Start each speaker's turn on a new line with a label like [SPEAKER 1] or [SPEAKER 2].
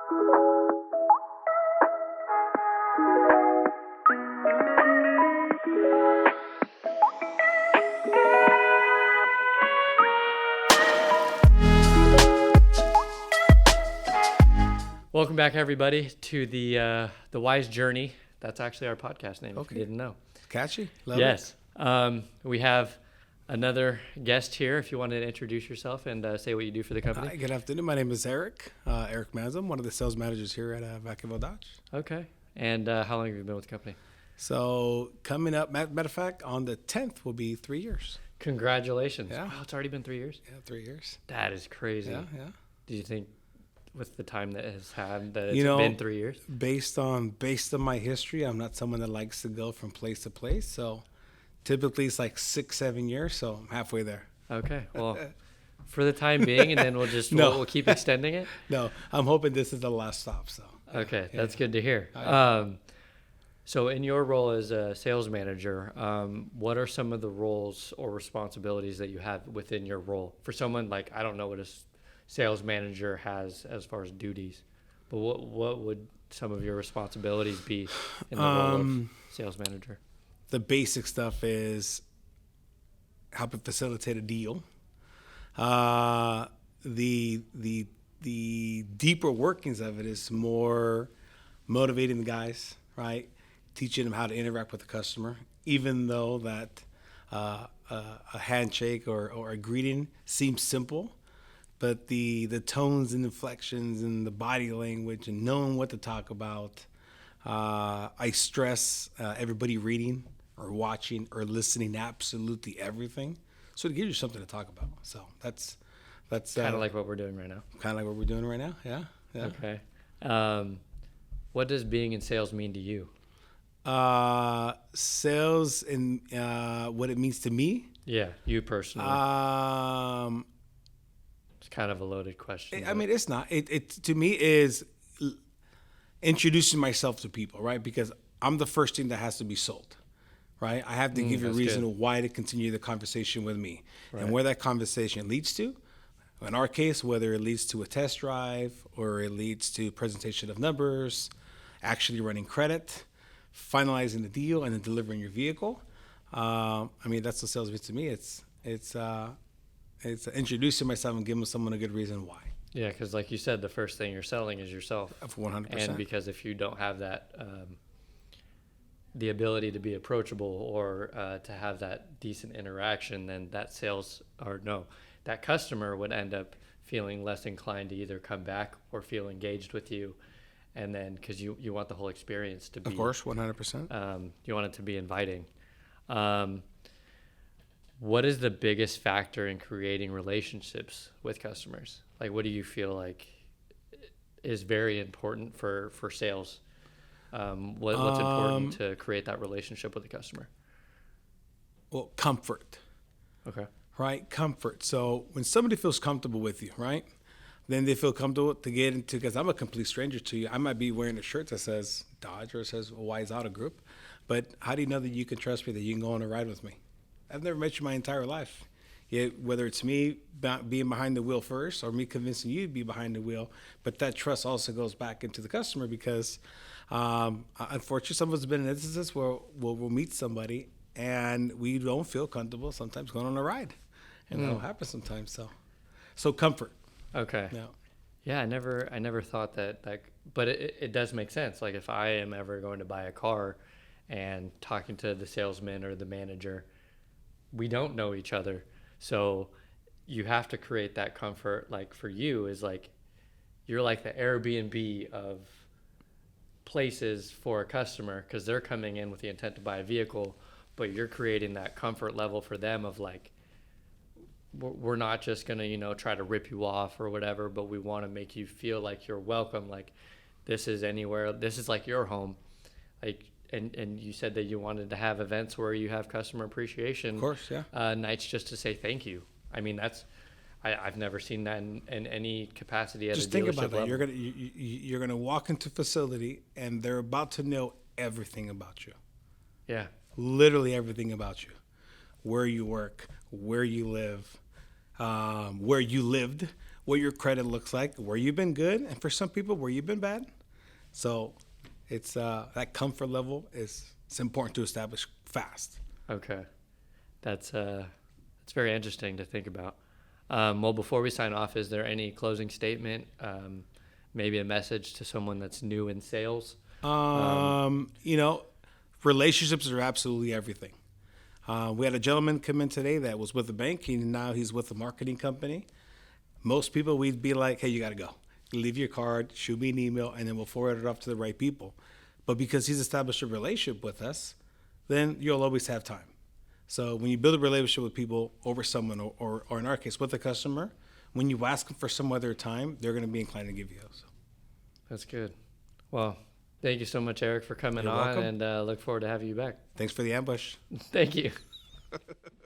[SPEAKER 1] Welcome back, everybody, to the Wise Journey. That's actually our podcast name, if you didn't know.
[SPEAKER 2] Catchy? Love
[SPEAKER 1] Yes. We have another guest here, if you want to introduce yourself and say what you do for the company.
[SPEAKER 2] Hi, good afternoon. My name is Eric Manzo. I'm one of the sales managers here at Vacaville Dodge.
[SPEAKER 1] Okay. And how long have you been with the company?
[SPEAKER 2] So coming up, matter of fact, on the 10th will be 3 years.
[SPEAKER 1] Congratulations.
[SPEAKER 2] Yeah.
[SPEAKER 1] Wow, it's already been 3 years?
[SPEAKER 2] Yeah, 3 years.
[SPEAKER 1] That is crazy.
[SPEAKER 2] Yeah.
[SPEAKER 1] Do you think with the time that has had that it's been 3 years?
[SPEAKER 2] Based on my history, I'm not someone that likes to go from place to place. So typically it's like 6-7 years. So I'm halfway there.
[SPEAKER 1] Okay. Well, for the time being, and then we'll keep extending it.
[SPEAKER 2] No, I'm hoping this is the last stop. So
[SPEAKER 1] okay, that's good to hear. So in your role as a sales manager, what are some of the roles or responsibilities that you have within your role? For someone like, I don't know what a sales manager has as far as duties, but what would some of your responsibilities be in the role of sales manager?
[SPEAKER 2] The basic stuff is helping facilitate a deal. The deeper workings of it is more motivating the guys, right? Teaching them how to interact with the customer, even though that a handshake or a greeting seems simple. But the tones and inflections and the body language and knowing what to talk about, I stress everybody reading or watching or listening absolutely everything. So it gives you something to talk about. So that's
[SPEAKER 1] kind of like what we're doing right now.
[SPEAKER 2] Kind of like what we're doing right now. Yeah.
[SPEAKER 1] Okay. What does being in sales mean to you?
[SPEAKER 2] Sales and what it means to me.
[SPEAKER 1] Yeah, you personally. It's kind of a loaded question.
[SPEAKER 2] I mean, it's not. It to me is introducing myself to people, right? Because I'm the first thing that has to be sold, right? I have to give you a reason why to continue the conversation with me, right. And where that conversation leads to. In our case, whether it leads to a test drive or it leads to presentation of numbers, actually running credit, finalizing the deal, and then delivering your vehicle. I mean, that's what sales means to me. It's introducing myself and giving someone a good reason why.
[SPEAKER 1] Yeah, because like you said, the first thing you're selling is yourself.
[SPEAKER 2] 100%.
[SPEAKER 1] And because if you don't have that, the ability to be approachable or to have that decent interaction, then that that customer would end up feeling less inclined to either come back or feel engaged with you. And then because you want the whole experience to be.
[SPEAKER 2] Of course, 100%.
[SPEAKER 1] You want it to be inviting. What is the biggest factor in creating relationships with customers? Like, what do you feel like is very important for sales? What's important to create that relationship with the customer?
[SPEAKER 2] Well, comfort.
[SPEAKER 1] Okay.
[SPEAKER 2] Right? Comfort. So when somebody feels comfortable with you, right? Then they feel comfortable to get into, because I'm a complete stranger to you. I might be wearing a shirt that says Dodge or it says Wise Auto Group, but how do you know that you can trust me, that you can go on a ride with me? I've never met you my entire life. Yet, whether it's me being behind the wheel first or me convincing you to be behind the wheel, but that trust also goes back into the customer because, unfortunately, some of us have been in instances where we'll meet somebody and we don't feel comfortable sometimes going on a ride. And that'll happen sometimes. So comfort.
[SPEAKER 1] Okay. Yeah, I never thought that, but it does make sense. Like if I am ever going to buy a car and talking to the salesman or the manager, we don't know each other. So you have to create that comfort. Like for you is like, you're like the Airbnb of places for a customer because they're coming in with the intent to buy a vehicle, but you're creating that comfort level for them of like, we're not just going to, try to rip you off or whatever, but we want to make you feel like you're welcome. Like this is anywhere. This is like your home. Like, and you said that you wanted to have events where you have customer appreciation.
[SPEAKER 2] Of course, yeah.
[SPEAKER 1] Nights just to say thank you. I mean, I've never seen that in any capacity at
[SPEAKER 2] just
[SPEAKER 1] a dealership
[SPEAKER 2] think about that.
[SPEAKER 1] level.
[SPEAKER 2] You're gonna walk into a facility and they're about to know everything about you.
[SPEAKER 1] Yeah.
[SPEAKER 2] Literally everything about you. Where you work, where you live, where you lived, what your credit looks like, where you've been good, and for some people, where you've been bad. So it's that comfort level is it's important to establish fast.
[SPEAKER 1] Okay. That's very interesting to think about. Well, before we sign off, is there any closing statement, maybe a message to someone that's new in sales?
[SPEAKER 2] You know, relationships are absolutely everything. We had a gentleman come in today that was with a bank. Now he's with a marketing company. Most people, we'd be like, hey, you got to go. Leave your card, shoot me an email, and then we'll forward it off to the right people. But because he's established a relationship with us, then you'll always have time. So when you build a relationship with people over someone, or in our case, with a customer, when you ask them for some other time, they're going to be inclined to give you. So.
[SPEAKER 1] That's good. Well, thank you so much, Eric, for coming
[SPEAKER 2] You're
[SPEAKER 1] on,
[SPEAKER 2] welcome.
[SPEAKER 1] and look forward to having you back.
[SPEAKER 2] Thanks for the ambush.
[SPEAKER 1] Thank you.